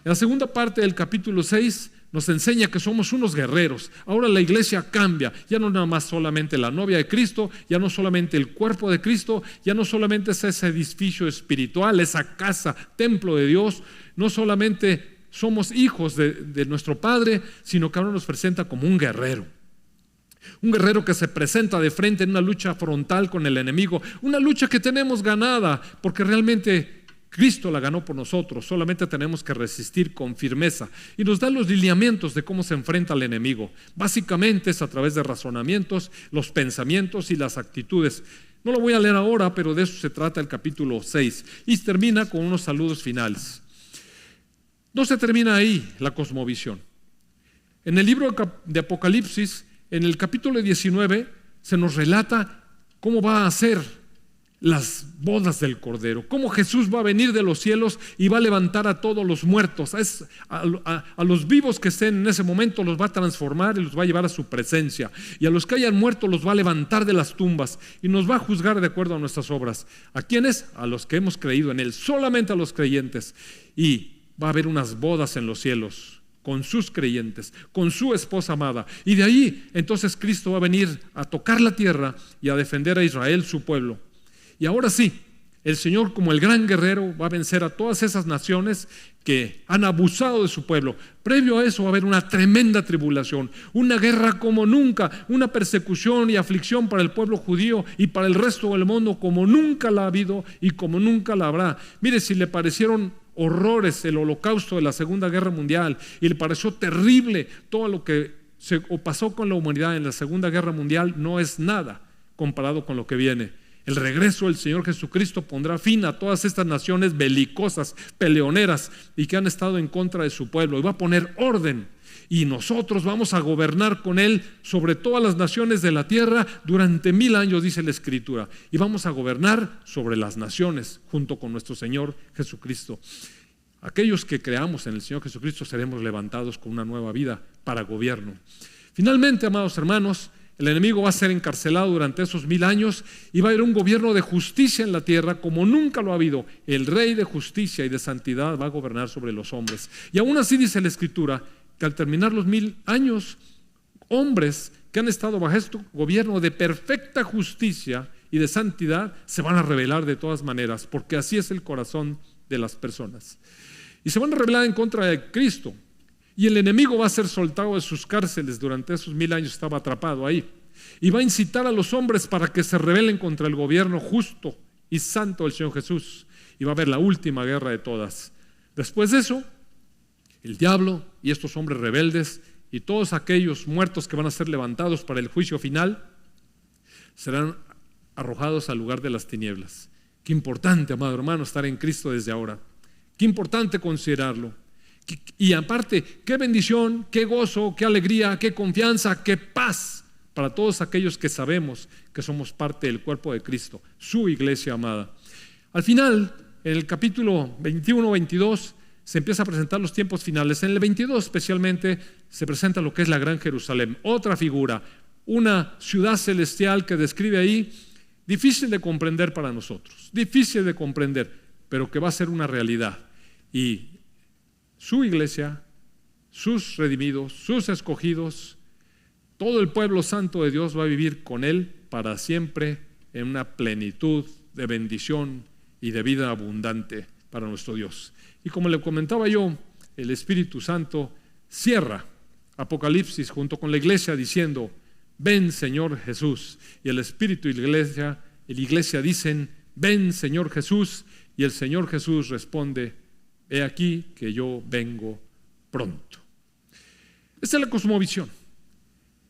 C: En la segunda parte del capítulo 6 nos enseña que somos unos guerreros. Ahora la iglesia cambia, ya no nada más solamente la novia de Cristo, ya no solamente el cuerpo de Cristo, ya no solamente es ese edificio espiritual, esa casa, templo de Dios, no solamente somos hijos de nuestro Padre, sino que ahora nos presenta como un guerrero. Un guerrero que se presenta de frente en una lucha frontal con el enemigo, una lucha que tenemos ganada, porque realmente Cristo la ganó por nosotros, solamente tenemos que resistir con firmeza. Y nos da los lineamientos de cómo se enfrenta al enemigo. Básicamente es a través de razonamientos, los pensamientos y las actitudes. No lo voy a leer ahora, pero de eso se trata el capítulo 6. Y termina con unos saludos finales. No se termina ahí la cosmovisión. En el libro de Apocalipsis, en el capítulo 19, se nos relata cómo va a ser las bodas del Cordero, cómo Jesús va a venir de los cielos y va a levantar a todos los muertos, a los vivos que estén en ese momento los va a transformar y los va a llevar a su presencia, y a los que hayan muerto los va a levantar de las tumbas y nos va a juzgar de acuerdo a nuestras obras. ¿A quiénes? A los que hemos creído en Él, solamente a los creyentes. Y va a haber unas bodas en los cielos con sus creyentes, con su esposa amada, y de ahí entonces Cristo va a venir a tocar la tierra y a defender a Israel, su pueblo. Y ahora sí, el Señor, como el gran guerrero, va a vencer a todas esas naciones que han abusado de su pueblo. Previo a eso va a haber una tremenda tribulación, una guerra como nunca, una persecución y aflicción para el pueblo judío y para el resto del mundo como nunca la ha habido y como nunca la habrá. Mire, si le parecieron horrores el holocausto de la Segunda Guerra Mundial y le pareció terrible todo lo que pasó con la humanidad en la Segunda Guerra Mundial, no es nada comparado con lo que viene. El regreso del Señor Jesucristo pondrá fin a todas estas naciones belicosas, peleoneras y que han estado en contra de su pueblo, y va a poner orden, y nosotros vamos a gobernar con Él sobre todas las naciones de la tierra durante 1000 años, dice la Escritura, y vamos a gobernar sobre las naciones junto con nuestro Señor Jesucristo. Aquellos que creamos en el Señor Jesucristo seremos levantados con una nueva vida para gobierno. Finalmente, amados hermanos, el enemigo va a ser encarcelado durante esos 1000 años y va a haber un gobierno de justicia en la tierra como nunca lo ha habido. El Rey de justicia y de santidad va a gobernar sobre los hombres. Y aún así dice la Escritura que al terminar los 1000 años, hombres que han estado bajo este gobierno de perfecta justicia y de santidad, se van a rebelar de todas maneras, porque así es el corazón de las personas. Y se van a rebelar en contra de Cristo. Y el enemigo va a ser soltado de sus cárceles. Durante esos 1000 años estaba atrapado ahí. Y va a incitar a los hombres para que se rebelen contra el gobierno justo y santo del Señor Jesús. Y va a haber la última guerra de todas. Después de eso, el diablo y estos hombres rebeldes y todos aquellos muertos que van a ser levantados para el juicio final serán arrojados al lugar de las tinieblas. Qué importante, amado hermano, estar en Cristo desde ahora. Qué importante considerarlo. Y aparte, qué bendición, qué gozo, qué alegría, qué confianza, qué paz para todos aquellos que sabemos que somos parte del cuerpo de Cristo, su iglesia amada. Al final, en el capítulo 21-22, se empieza a presentar los tiempos finales. En el 22 especialmente se presenta lo que es la Gran Jerusalén, otra figura, una ciudad celestial que describe ahí, difícil de comprender para nosotros, difícil de comprender, pero que va a ser una realidad. Y su iglesia, sus redimidos, sus escogidos, todo el pueblo santo de Dios va a vivir con Él para siempre en una plenitud de bendición y de vida abundante para nuestro Dios. Y como le comentaba yo, el Espíritu Santo cierra Apocalipsis junto con la iglesia diciendo: ven Señor Jesús. Y el Espíritu y la iglesia dicen: ven Señor Jesús. Y el Señor Jesús responde: he aquí que yo vengo pronto. Esta es la cosmovisión.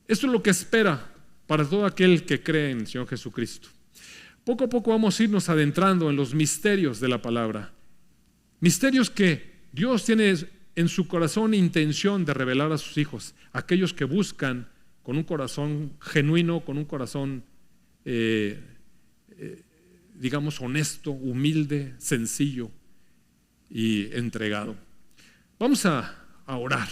C: Esto es lo que espera para todo aquel que cree en el Señor Jesucristo. Poco a poco vamos a irnos adentrando en los misterios de la palabra. Misterios que Dios tiene en su corazón intención de revelar a sus hijos, aquellos que buscan con un corazón genuino, con un corazón, digamos, honesto, humilde, sencillo y entregado. Vamos a orar.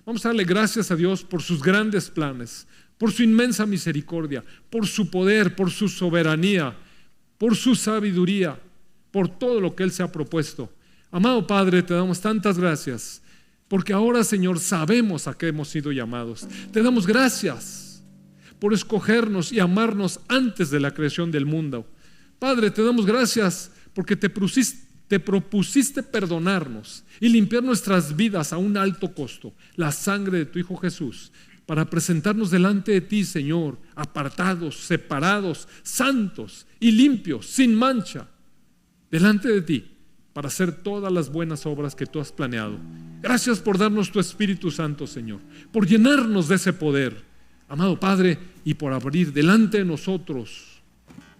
C: Vamos a darle gracias a Dios por sus grandes planes, por su inmensa misericordia, por su poder, por su soberanía, por su sabiduría, por todo lo que Él se ha propuesto. Amado Padre, te damos tantas gracias, porque ahora, Señor, sabemos a qué hemos sido llamados. Te damos gracias por escogernos y amarnos antes de la creación del mundo. Padre, te damos gracias porque te propusiste perdonarnos y limpiar nuestras vidas a un alto costo, la sangre de tu Hijo Jesús, para presentarnos delante de ti, Señor, apartados, separados, santos y limpios, sin mancha, delante de ti, para hacer todas las buenas obras que tú has planeado. Gracias por darnos tu Espíritu Santo, Señor, por llenarnos de ese poder, amado Padre, y por abrir delante de nosotros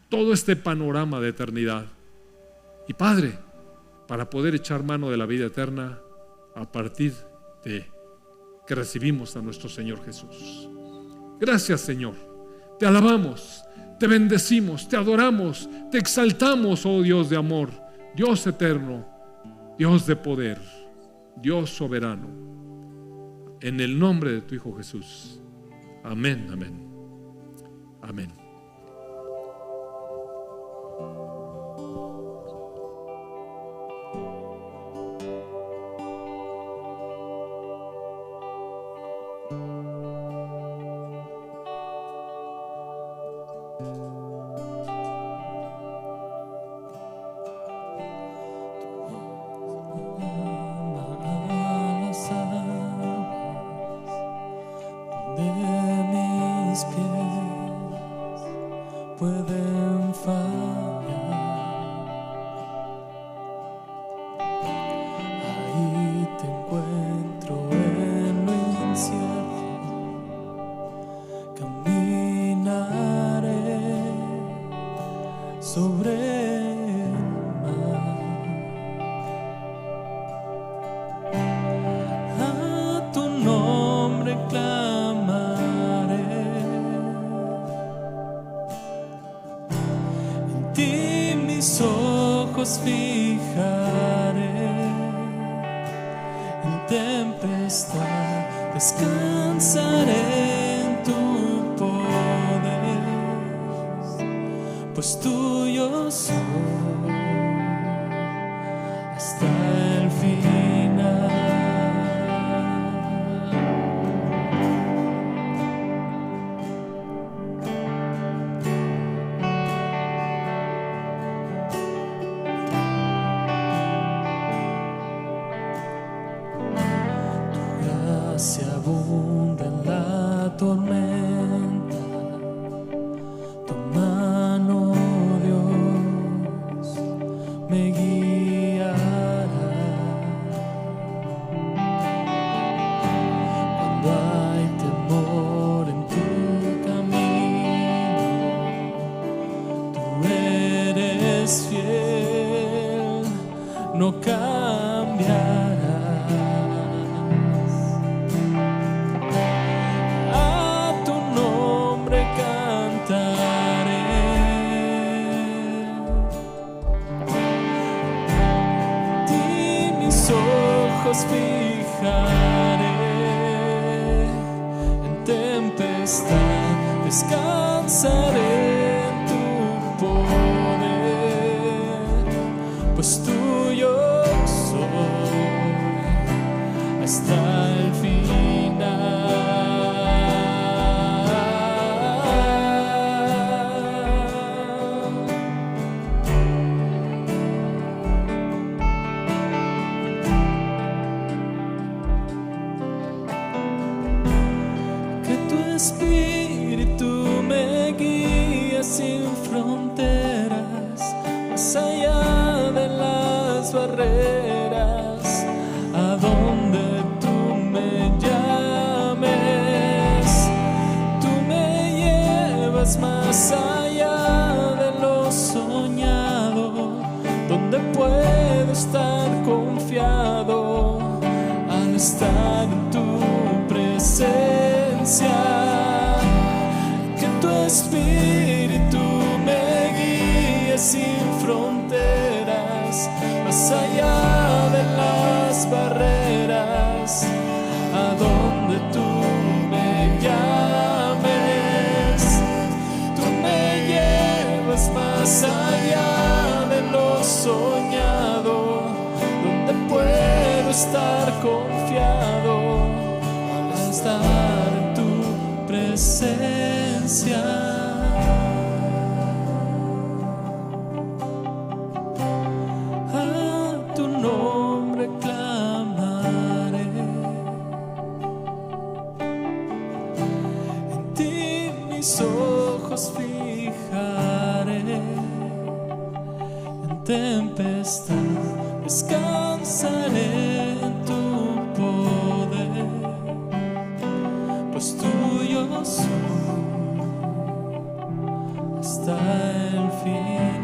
C: todo este panorama de eternidad. Y Padre, para poder echar mano de la vida eterna a partir de que recibimos a nuestro Señor Jesús. Gracias, Señor. Te alabamos, te bendecimos, te adoramos, te exaltamos, oh Dios de amor, Dios eterno, Dios de poder, Dios soberano. En el nombre de tu Hijo Jesús. Amén, amén. Amén.
B: Pueden fallar. Ahí te encuentro en lo incierto. Caminaré sobre el mar. A tu nombre clamaré. Mis ojos fijaré en tempestad, descansaré en tu poder, pues tuyo soy hasta el final. tormenta, tu mano, Dios, me guiará. Cuando hay temor en tu camino, tú eres fiel, no cambiarás. A tu nombre cantaré, ti mis ojos fijaré. En tempestad descansaré en tu poder, pues tuyo soy hasta el que tu espíritu me guía sin fronteras, más allá de las barreras, a donde tú me llames. Tú me llevas más allá de lo soñado, donde puedo estar confiado al estar en tu presencia. Que tu espíritu me guíe sin fronteras, más allá de las barreras, a donde tú me llames. Tú me llevas más allá de lo soñado, donde puedo estar confiado al estar en tu presencia. A tu nombre clamaré, en ti mis ojos fijaré. En tempestad descansaré en tu poder, pues tuyo soy hasta el fin.